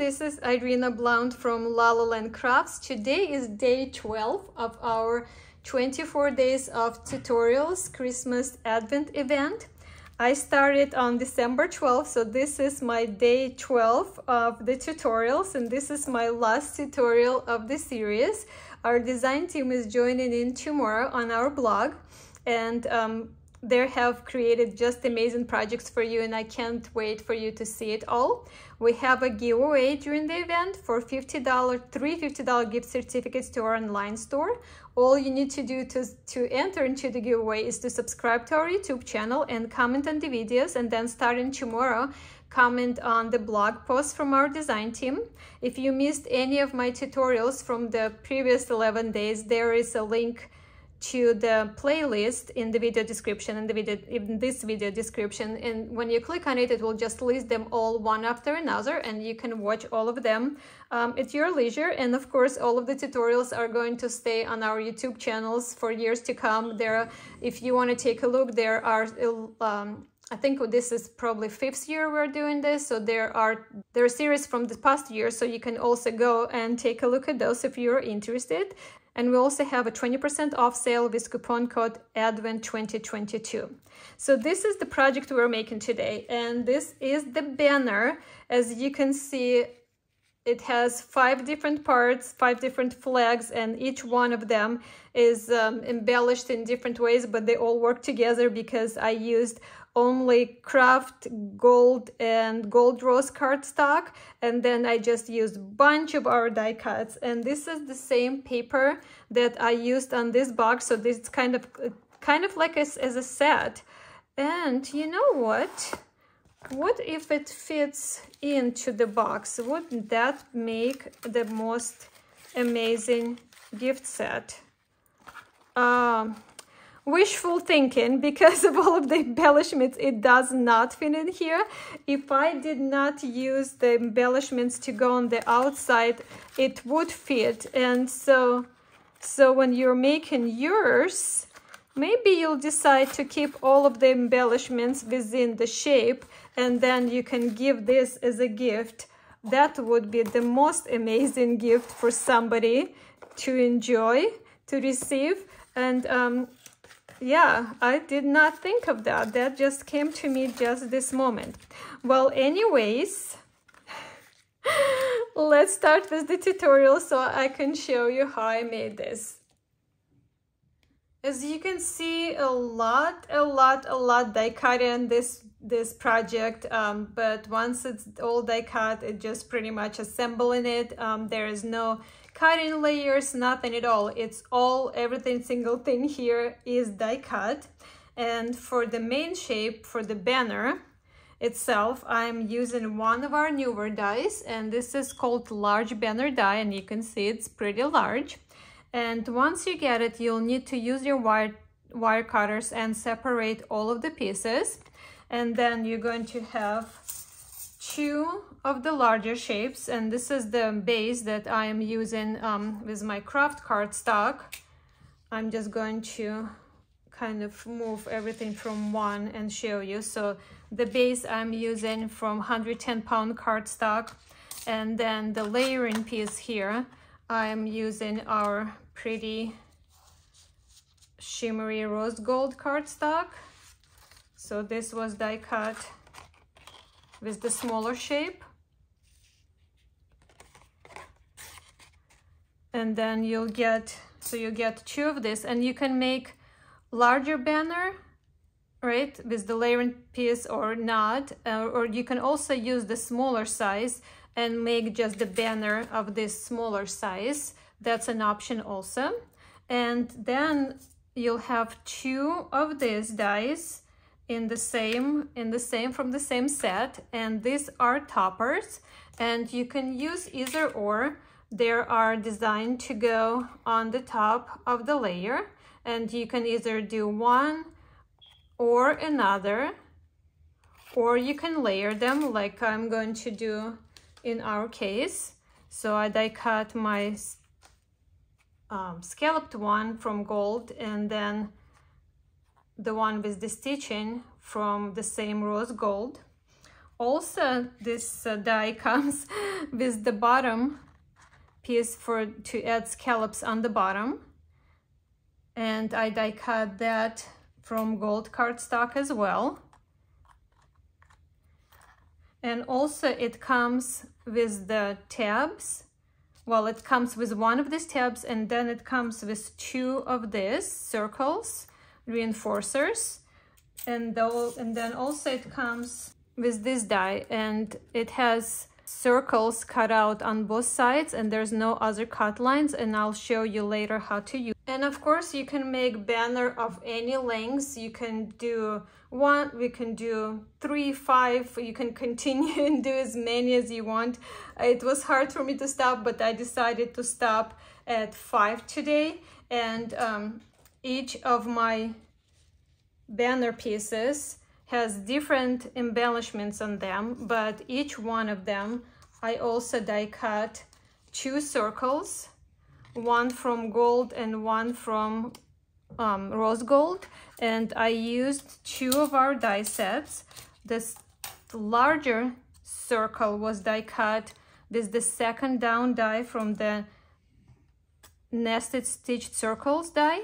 this is Irina Blount from Lalaland Crafts. Today is day 12 of our 24 days of tutorials Christmas Advent event. I started on December 12th, so this is my day 12 of the tutorials, and this is my last tutorial of the series. Our design team is joining in tomorrow on our blog, and they have created just amazing projects for you, and I can't wait for you to see it all. We have a giveaway during the event for three $50 gift certificates to our online store. All you need to do to enter into the giveaway is to subscribe to our YouTube channel and comment on the videos, and then starting tomorrow, comment on the blog post from our design team. If you missed any of my tutorials from the previous 11 days, there is a link to the playlist in the video description, in this video description, and when you click on it, it will just list them all one after another, and you can watch all of them at your leisure. And of course, all of the tutorials are going to stay on our YouTube channels for years to come. If you want to take a look, there are I think this is probably 5th year we're doing this, so there are series from the past year, so you can also go and take a look at those if you're interested. And we also have a 20% off sale with coupon code ADVENT2022. So this is the project we're making today, and this is the banner. As you can see, it has 5 different parts, 5 different flags, and each one of them is embellished in different ways, but they all work together because I used only craft gold and gold rose cardstock, and then I just used a bunch of our die cuts. And this is the same paper that I used on this box, so this is kind of like as a set. And you know what if it fits into the box? Wouldn't that make the most amazing gift set? Wishful thinking, because of all of the embellishments, it does not fit in here. If I did not use the embellishments to go on the outside, it would fit. And so when you're making yours, maybe you'll decide to keep all of the embellishments within the shape, and then you can give this as a gift. That would be the most amazing gift for somebody to enjoy, to receive. And yeah, I did not think of that. That just came to me just this moment. Well, anyways, let's start with the tutorial so I can show you how I made this. As you can see, a lot die cut in this project, but once it's all die cut, it just pretty much assembling it. There is no cutting layers, nothing at all. It's everything single thing here is die cut. And for the main shape, for the banner itself, I'm using one of our newer dies, and this is called large banner die, and you can see it's pretty large. And once you get it, you'll need to use your wire cutters and separate all of the pieces. And then you're going to have 2 of the larger shapes, and this is the base that I am using with my craft cardstock. I'm just going to kind of move everything from one and show you. So the base I'm using from 110-pound cardstock, and then the layering piece here, I'm using our pretty shimmery rose gold cardstock. So this was die cut with the smaller shape. And then you get 2 of this, and you can make larger banner, right, with the layering piece or not, or you can also use the smaller size and make just the banner of this smaller size. That's an option also. And then you'll have 2 of these dies from the same set, and these are toppers, and you can use either or. They are designed to go on the top of the layer, and you can either do one or another, or you can layer them like I'm going to do in our case. So I die cut my scalloped one from gold, and then the one with the stitching from the same rose gold. Also, this die comes with the bottom piece to add scallops on the bottom, and I die cut that from gold cardstock as well. And also it comes with the tabs. Well, it comes with one of these tabs, and then it comes with two of these circles, reinforcers, and then also it comes with this die, and it has circles cut out on both sides, and there's no other cut lines, and I'll show you later how to use. And of course you can make banner of any lengths. You can do one, we can do 3, 5, you can continue and do as many as you want. It was hard for me to stop, but I decided to stop at 5 today. And each of my banner pieces has different embellishments on them, but each one of them I also die cut 2 circles, one from gold and one from rose gold, and I used 2 of our die sets. This larger circle was die cut with the second down die from the nested stitched circles die,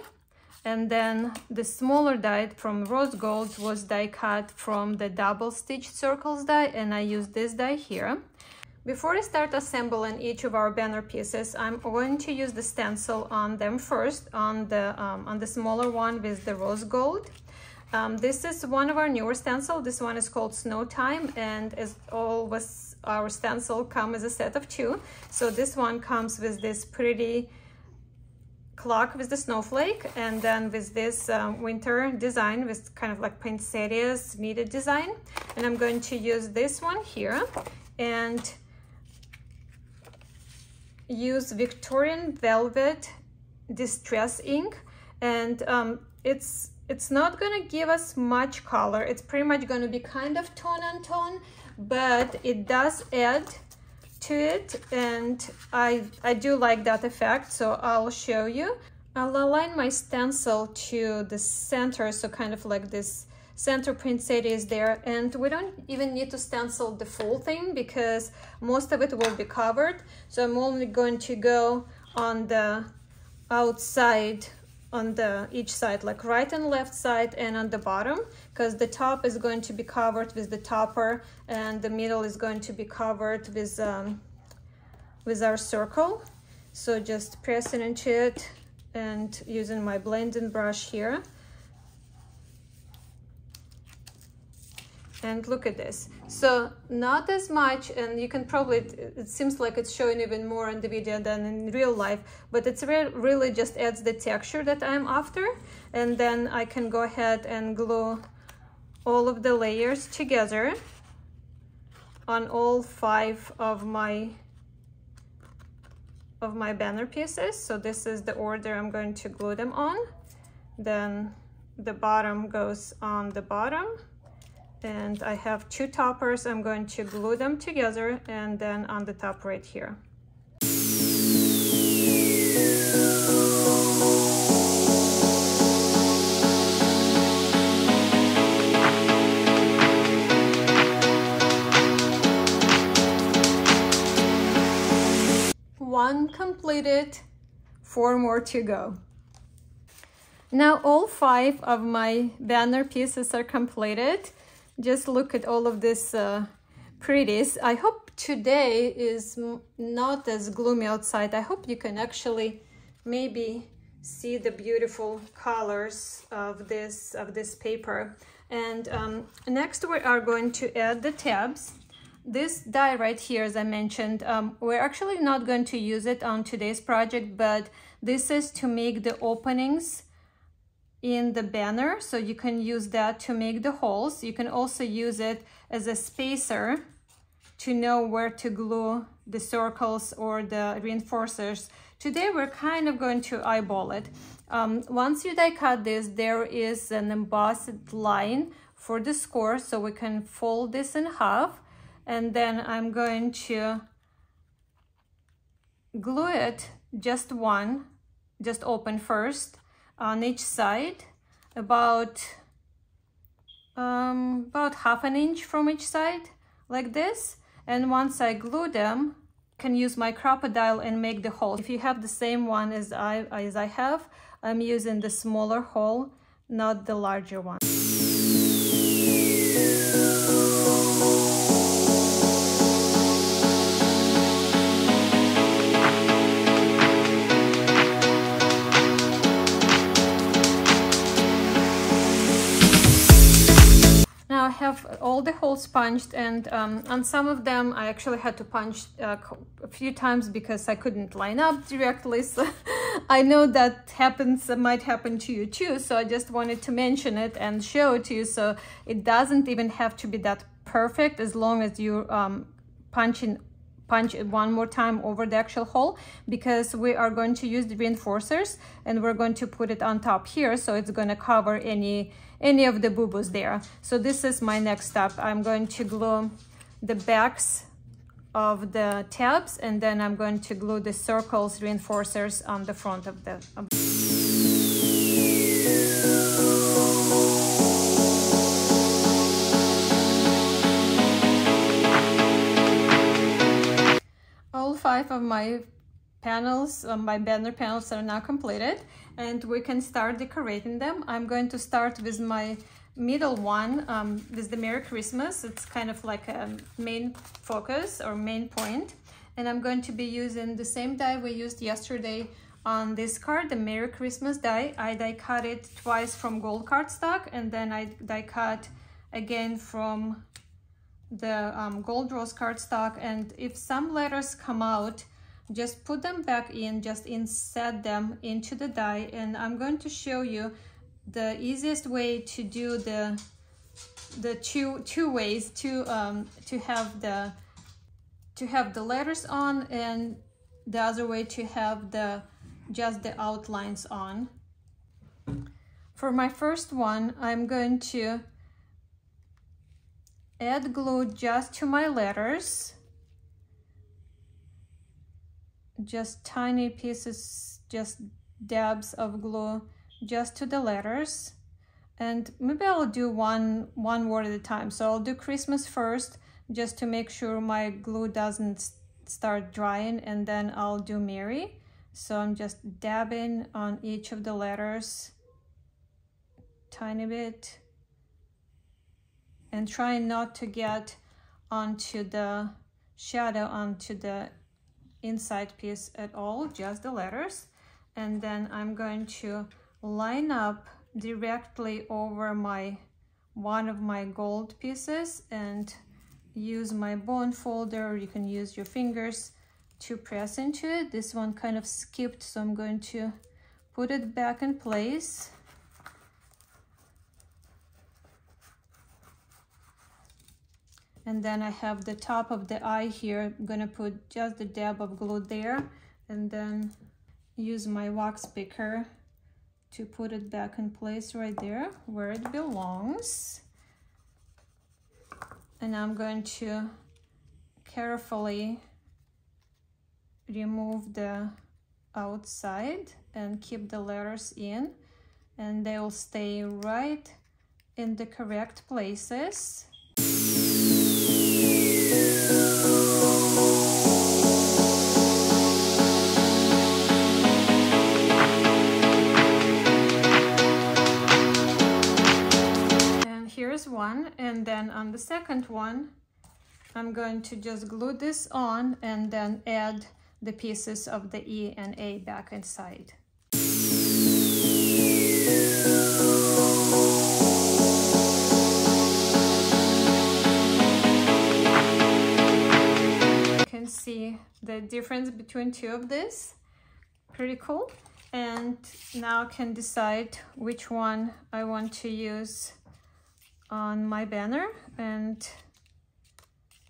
and then the smaller die from rose gold was die cut from the double stitched circles die, and I used this die here. Before I start assembling each of our banner pieces, I'm going to use the stencil on them first, on the smaller one with the rose gold. This is one of our newer stencil. This one is called Snow Time, and as always our stencil come as a set of 2. So this one comes with this pretty clock with the snowflake, and then with this winter design with kind of like poinsettias knitted design. And I'm going to use this one here and use Victorian Velvet Distress ink, and it's not going to give us much color. It's pretty much going to be kind of tone on tone, but it does add to it, and I do like that effect, so I'll show you. I'll align my stencil to the center, so kind of like this center poinsettia is there, and we don't even need to stencil the full thing because most of it will be covered. So I'm only going to go on the outside, on the each side, like right and left side, and on the bottom, because the top is going to be covered with the topper and the middle is going to be covered with our circle. So just pressing into it and using my blending brush here. And look at this. So not as much, and you can probably, it seems like it's showing even more in the video than in real life, but it's really just adds the texture that I'm after. And then I can go ahead and glue all of the layers together on all 5 of my banner pieces. So this is the order I'm going to glue them on. Then the bottom goes on the bottom, and I have 2 toppers. I'm going to glue them together, and then on the top right here. One completed, 4 more to go. Now all 5 of my banner pieces are completed. Just look at all of this pretties. I hope today is not as gloomy outside. I hope you can actually maybe see the beautiful colors of this paper. And next we are going to add the tabs. This die right here, as I mentioned, we're actually not going to use it on today's project, but this is to make the openings in the banner, so you can use that to make the holes. You can also use it as a spacer to know where to glue the circles or the reinforcers. Today we're kind of going to eyeball it. Once you die cut this, there is an embossed line for the score, so we can fold this in half, and then I'm going to glue it just open first on each side, about half an inch from each side, like this. And once I glue them, can use my crocodile and make the hole. If you have the same one as I have, I'm using the smaller hole, not the larger one. Now I have all the holes punched, and on some of them I actually had to punch a few times because I couldn't line up directly. So I know that might happen to you too, so I just wanted to mention it and show it to you. So it doesn't even have to be that perfect, as long as you punch it one more time over the actual hole, because we are going to use the reinforcers and we're going to put it on top here, so it's going to cover any of the boo-boos there. So this is my next step. I'm going to glue the backs of the tabs, and then I'm going to glue the circles reinforcers on the front of the All 5 of my panels, my banner panels, are now completed, and we can start decorating them. I'm going to start with my middle one, with the Merry Christmas. It's kind of like a main focus or main point, and I'm going to be using the same die we used yesterday on this card, the Merry Christmas die. I die cut it twice from gold cardstock, and then I die cut again from the gold rose cardstock. And if some letters come out, just put them back in, just inset them into the die. And I'm going to show you the easiest way to do the two ways to have the letters on, and the other way to have just the outlines on. For my first one, I'm going to add glue just to my letters, just tiny pieces, just dabs of glue just to the letters. And maybe I'll do one word at a time. So I'll do Christmas first, just to make sure my glue doesn't start drying, and then I'll do Merry. So I'm just dabbing on each of the letters tiny bit, and trying not to get onto the shadow, onto the inside piece at all, just the letters. And then I'm going to line up directly over one of my gold pieces and use my bone folder. You can use your fingers to press into it. This one kind of skipped, so I'm going to put it back in place. And then I have the top of the eye here. I'm gonna put just the dab of glue there, and then use my wax picker to put it back in place right there where it belongs. And I'm going to carefully remove the outside and keep the letters in, and they will stay right in the correct places. One, and then on the second one I'm going to just glue this on and then add the pieces of the E and A back inside. You can see the difference between two of these. Pretty cool. And now I can decide which one I want to use on my banner, and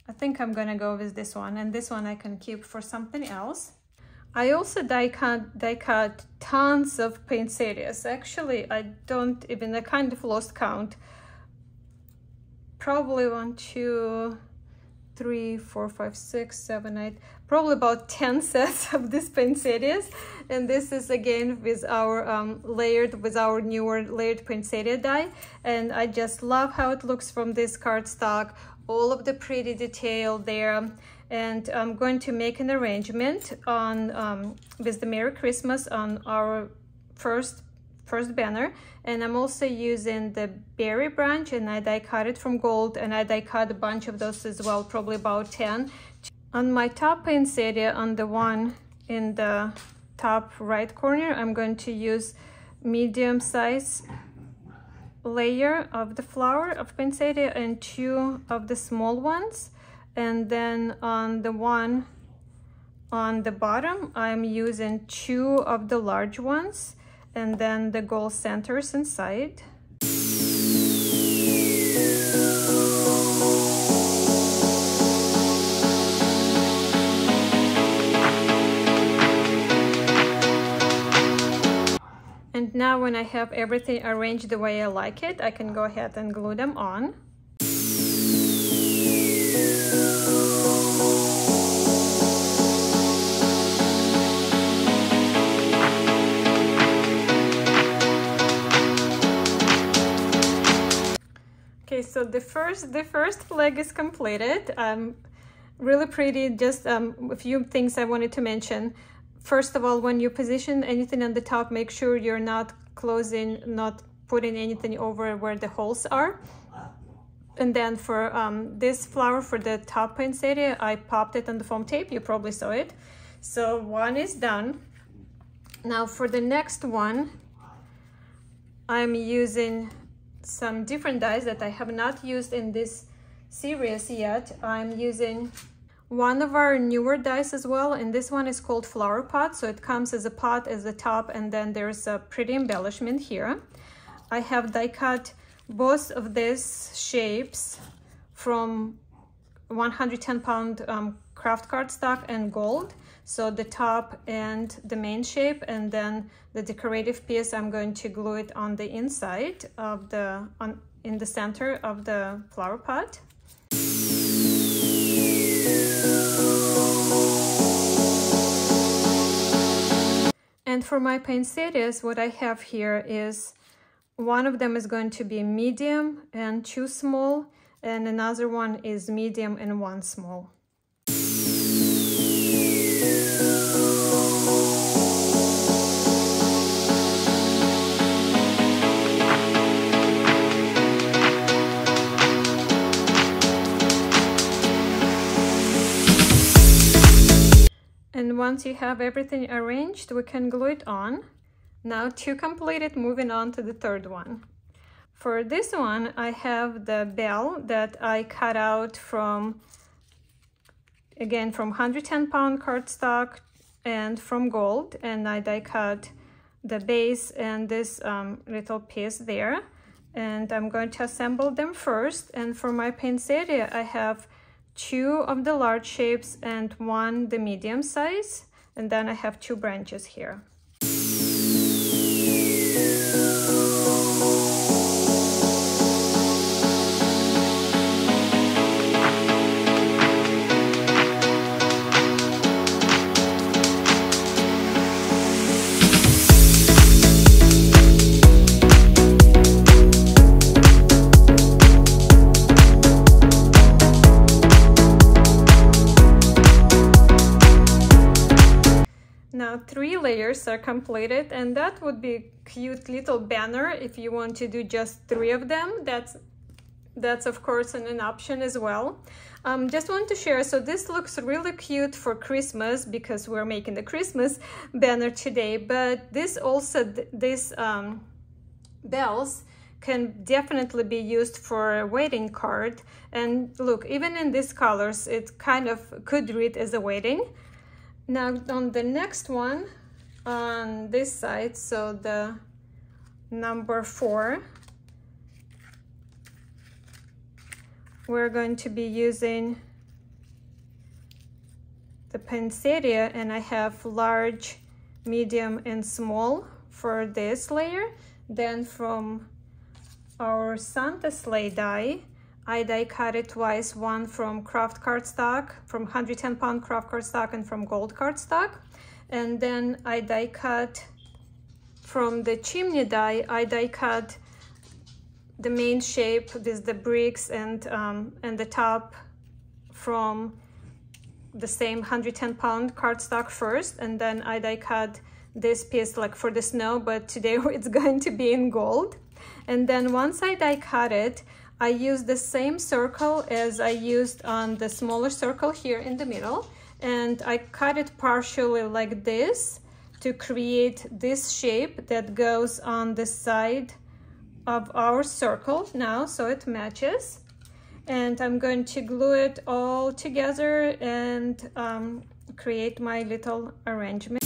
I think I'm gonna go with this one, and this one I can keep for something else. I also die cut tons of poinsettias. Actually, I kind of lost count. Probably 1, 2, 3, 4, 5, 6, 7, 8, probably about 10 sets of these poinsettias. And this is again with our newer layered poinsettia die, and I just love how it looks from this cardstock. all of the pretty detail there. And I'm going to make an arrangement on with the Merry Christmas on our first banner. And I'm also using the berry branch, and I die cut it from gold, and I die cut a bunch of those as well, probably about 10. On my top poinsettia, on the one in the top right corner, I'm going to use medium size layer of the flower of poinsettia and 2 of the small ones. And then on the one on the bottom, I'm using 2 of the large ones, and then the gold centers inside. And now when I have everything arranged the way I like it, I can go ahead and glue them on. Okay, so the first flag is completed. Really pretty. Just a few things I wanted to mention. First of all, when you position anything on the top, make sure you're not putting anything over where the holes are. And then for this flower, for the top poinsettia, I popped it on the foam tape. You probably saw it. So one is done. Now for the next one, I'm using some different dyes that I have not used in this series yet. I'm using one of our newer dyes as well, and this one is called Flower Pot. So it comes as a pot as the top, and then there's a pretty embellishment here. I have die cut both of these shapes from 110-pound craft cardstock and gold. So the top and the main shape, and then the decorative piece, I'm going to glue it on the inside of in the center of the flower pot. And for my poinsettias, what I have here is one of them is going to be medium and 2 small, and another one is medium and 1 small. And once you have everything arranged, we can glue it on. Now to complete it, moving on to the third one. For this one, I have the bell that I cut out from, again, from 110-pound cardstock and from gold, and I die cut the base and this little piece there. And I'm going to assemble them first. And for my poinsettia, I have 2 of the large shapes and 1 the medium size, and then I have 2 branches here. Now 3 layers are completed, and that would be a cute little banner if you want to do just 3 of them. That's of course an option as well. Just want to share, so this looks really cute for Christmas because we're making the Christmas banner today, but this also, these bells can definitely be used for a wedding card. And look, even in these colors, it kind of could read as a wedding. Now on the next one, on this side, so the number 4, we're going to be using the poinsettia, and I have large, medium, and small for this layer. Then from our Santa sleigh die, I die cut it twice, one from craft cardstock, from 110-pound craft cardstock, and from gold cardstock. And then I die cut from the chimney die, I die cut the main shape, this the bricks and the top from the same 110-pound cardstock first, and then I die cut this piece like for the snow, but today it's going to be in gold. And then once I die cut it, I use the same circle as I used on the smaller circle here in the middle, and I cut it partially like this to create this shape that goes on the side of our circle now, so it matches. And I'm going to glue it all together and create my little arrangement.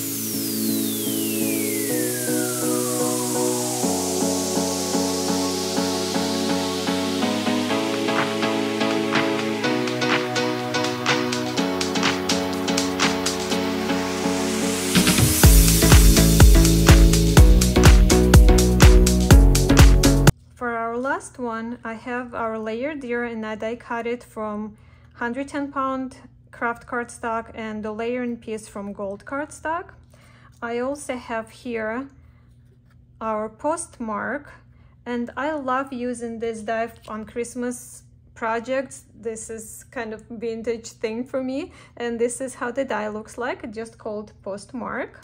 Last one, I have our layered deer, and I die cut it from 110-pound craft cardstock and the layering piece from gold cardstock. I also have here our postmark, and I love using this die on Christmas projects. This is kind of vintage thing for me, and this is how the die looks like, just called postmark.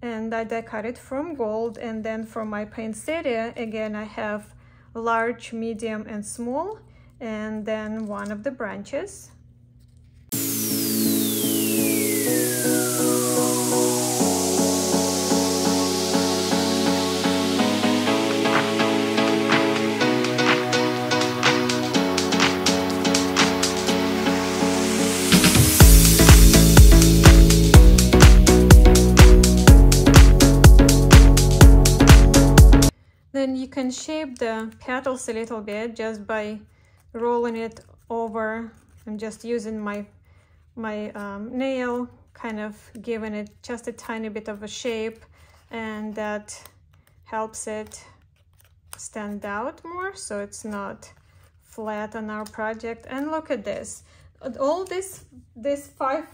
And I die cut it from gold, and then from my poinsettia, again, I have large, medium, and small, and then one of the branches. Then you can shape the petals a little bit just by rolling it over. I'm just using my nail, kind of giving it just a tiny bit of a shape, and that helps it stand out more so it's not flat on our project. And look at this. All this 5,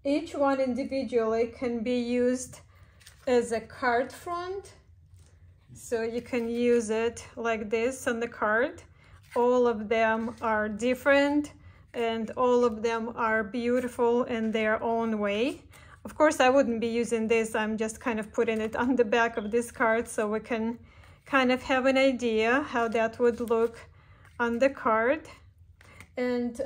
each one individually can be used as a card front. So you can use it like this on the card. All of them are different and all of them are beautiful in their own way. Of course, I wouldn't be using this. I'm just kind of putting it on the back of this card so we can kind of have an idea how that would look on the card. And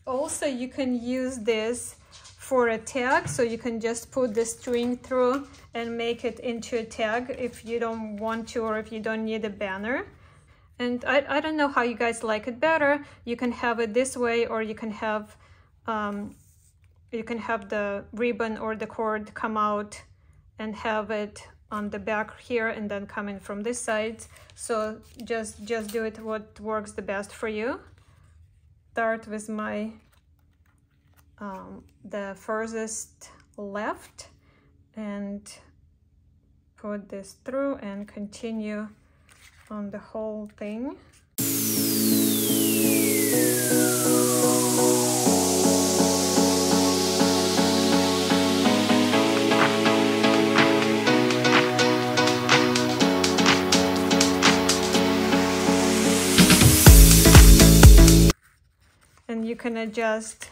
also you can use this for a tag, so you can just put the string through and make it into a tag if you don't want to, or if you don't need a banner. And I don't know how you guys like it better. You can have it this way, or you can have the ribbon or the cord come out and have it on the back here and then come in from this side. So just do it what works the best for you. Start with my the furthest left and put this through and continue on the whole thing. And you can adjust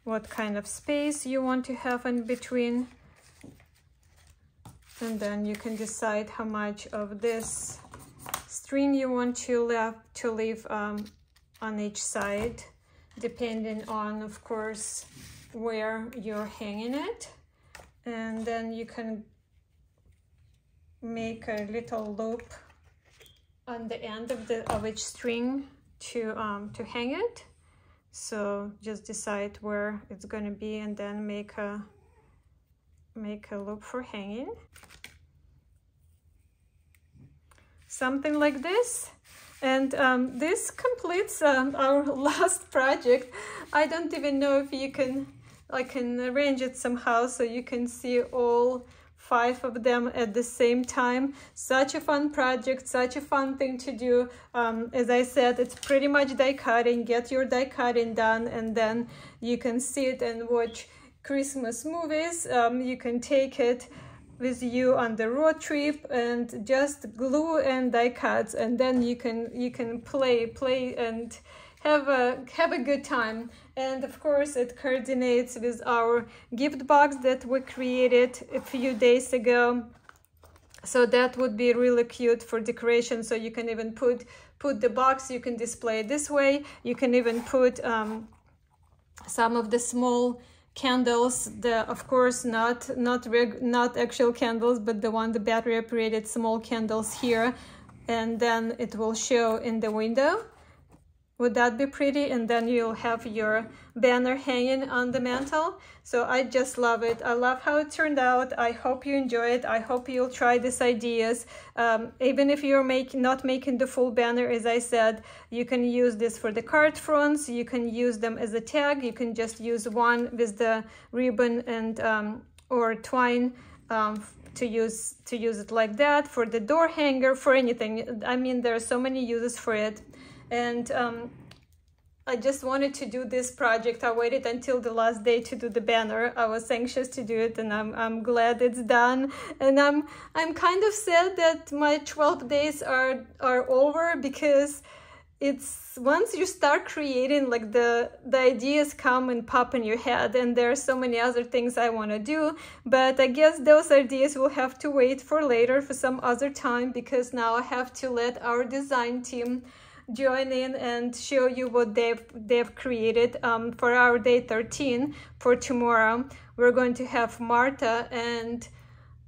what kind of space you want to have in between, and then you can decide how much of this string you want to leave on each side, depending on, of course, where you're hanging it. And then you can make a little loop on the end of each string to hang it. So just decide where it's going to be and then make a loop for hanging. Something like this. And this completes our last project. I don't even know if I can arrange it somehow so you can see all 5 of them at the same time. Such a fun project, such a fun thing to do. As I said, it's pretty much die cutting. Get your die cutting done, and then you can sit and watch Christmas movies. You can take it with you on the road trip, and just glue and die cuts, and then you can play and have a good time. And of course it coordinates with our gift box that we created a few days ago. So that would be really cute for decoration. So you can even put the box, you can display it this way. You can even put some of the small candles, of course not actual candles, but the battery operated small candles here, and then it will show in the window. Would that be pretty? And then you'll have your banner hanging on the mantle. So I just love it. I love how it turned out. I hope you enjoy it. I hope you'll try these ideas. Even if you're not making the full banner, as I said, you can use this for the card fronts. You can use them as a tag. You can just use one with the ribbon and or twine to use it like that, for the door hanger, for anything. I mean, there are so many uses for it. And I just wanted to do this project. I waited until the last day to do the banner. I was anxious to do it, and I'm glad it's done. And I'm kind of sad that my 12 days are over, because it's once you start creating, like the ideas come and pop in your head, and there are so many other things I want to do. But I guess those ideas will have to wait for later, for some other time, because now I have to let our design team join in and show you what they've created for our day 13. For tomorrow we're going to have Martha, and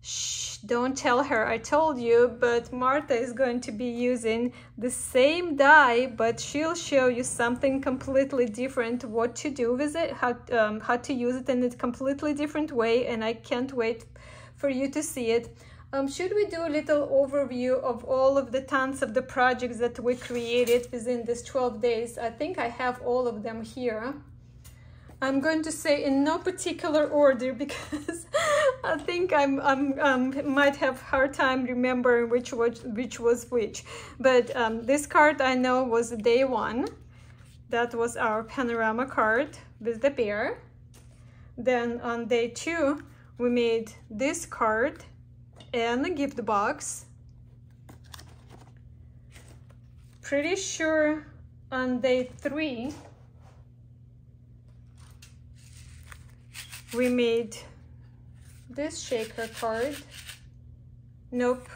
shh, don't tell her I told you, but Martha is going to be using the same die, but she'll show you something completely different, what to do with it, how to use it in a completely different way, and I can't wait for you to see it. Should we do a little overview of all of the tons of the projects that we created within this 12 days? I think I have all of them here. I'm going to say in no particular order, because I think I might have a hard time remembering which was which. But this card I know was day 1. That was our panorama card with the bear. Then on day 2 we made this card and a gift box. Pretty sure on day 3 we made this shaker card. Nope,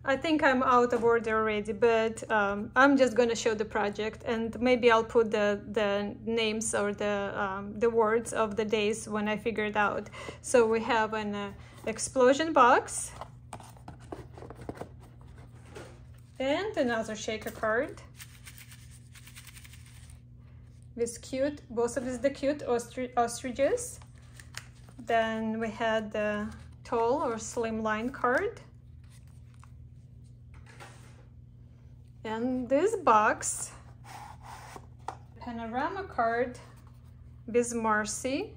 I think I'm out of order already, but I'm just gonna show the project, and maybe I'll put the names or the words of the days when I figure it out. So we have an explosion box and another shaker card with cute, both of these the cute ostriches. Then we had the tall or slim line card, and this box panorama card with Marcy,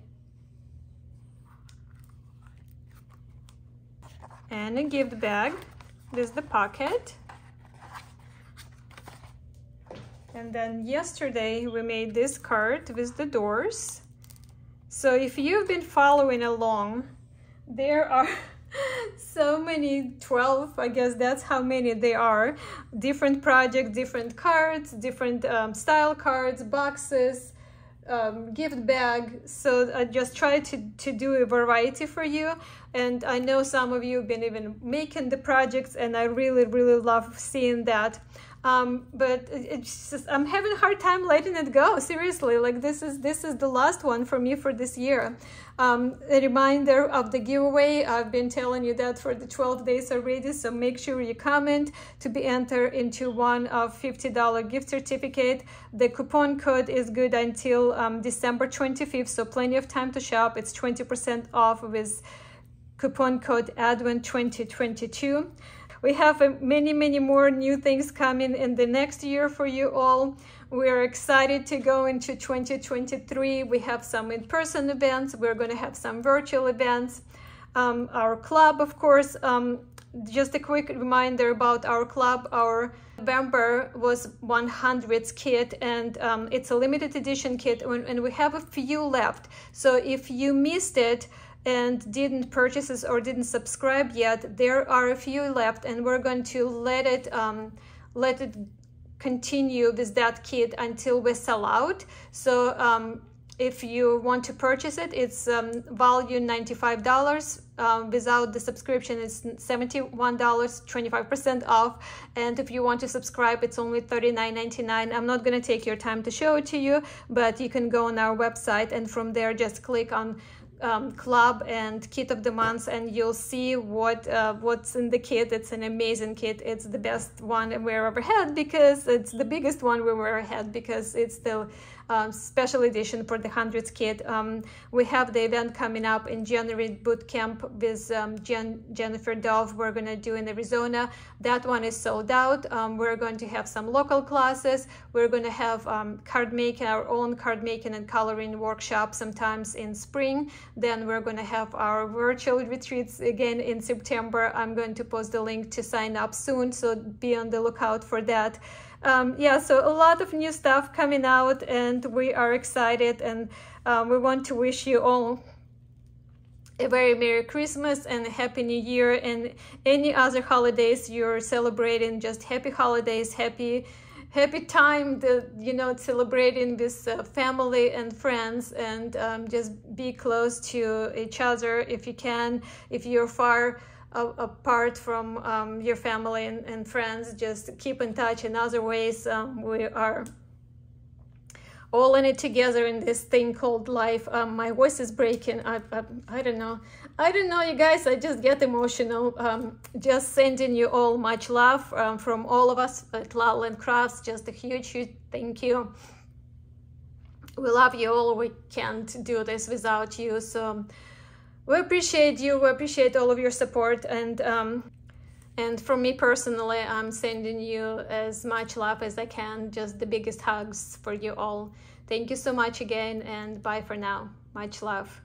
and a gift bag with the pocket. And then yesterday we made this card with the doors. So if you've been following along, there are so many, 12, I guess that's how many there are. Different projects, different cards, different style cards, boxes, gift bag. So I just try to do a variety for you. And I know some of you have been even making the projects, and I really love seeing that. But it's just, I'm having a hard time letting it go. Seriously, like this is the last one for me for this year. A reminder of the giveaway. I've been telling you that for the 12 days already, so make sure you comment to be entered into one of $50 gift certificate. The coupon code is good until December 25th, so plenty of time to shop. It's 20% off with coupon code Advent 2022. We have many more new things coming in the next year for you all. We're excited to go into 2023. We have some in-person events. We're going to have some virtual events. Our club, of course, just a quick reminder about our club. Our November was 100th kit, and it's a limited edition kit, and we have a few left. So if you missed it, and didn't purchase it or didn't subscribe yet, there are a few left, and we're going to let it continue with that kit until we sell out. So if you want to purchase it, it's value $95. Without the subscription, it's $71, 25% off. And if you want to subscribe, it's only $39.99. I'm not going to take your time to show it to you, but you can go on our website, and from there just click on club and kit of the month, and you'll see what's in the kit. It's an amazing kit. It's the best one we've ever had, because it's the biggest one we've ever had, because it's the special edition for the 100th kit. We have the event coming up in January, boot camp with Jennifer Dove we're going to do in Arizona. That one is sold out. We're going to have some local classes. We're going to have card making, our own card making and coloring workshop sometimes in spring. Then we're going to have our virtual retreats again in September. I'm going to post the link to sign up soon, so be on the lookout for that. Yeah, so a lot of new stuff coming out, and we are excited, and we want to wish you all a very Merry Christmas and a Happy New Year, and any other holidays you're celebrating, just happy holidays, happy time, celebrating with family and friends, and just be close to each other if you can. If you're far apart from your family and friends, just keep in touch in other ways. We are all in it together in this thing called life. My voice is breaking. I don't know, you guys. I just get emotional. Just sending you all much love from all of us at Lala & Crafts. Just a huge thank you. We love you all. We can't do this without you. So we appreciate you. We appreciate all of your support, and from me personally, I'm sending you as much love as I can. Just the biggest hugs for you all. Thank you so much again, and bye for now. Much love.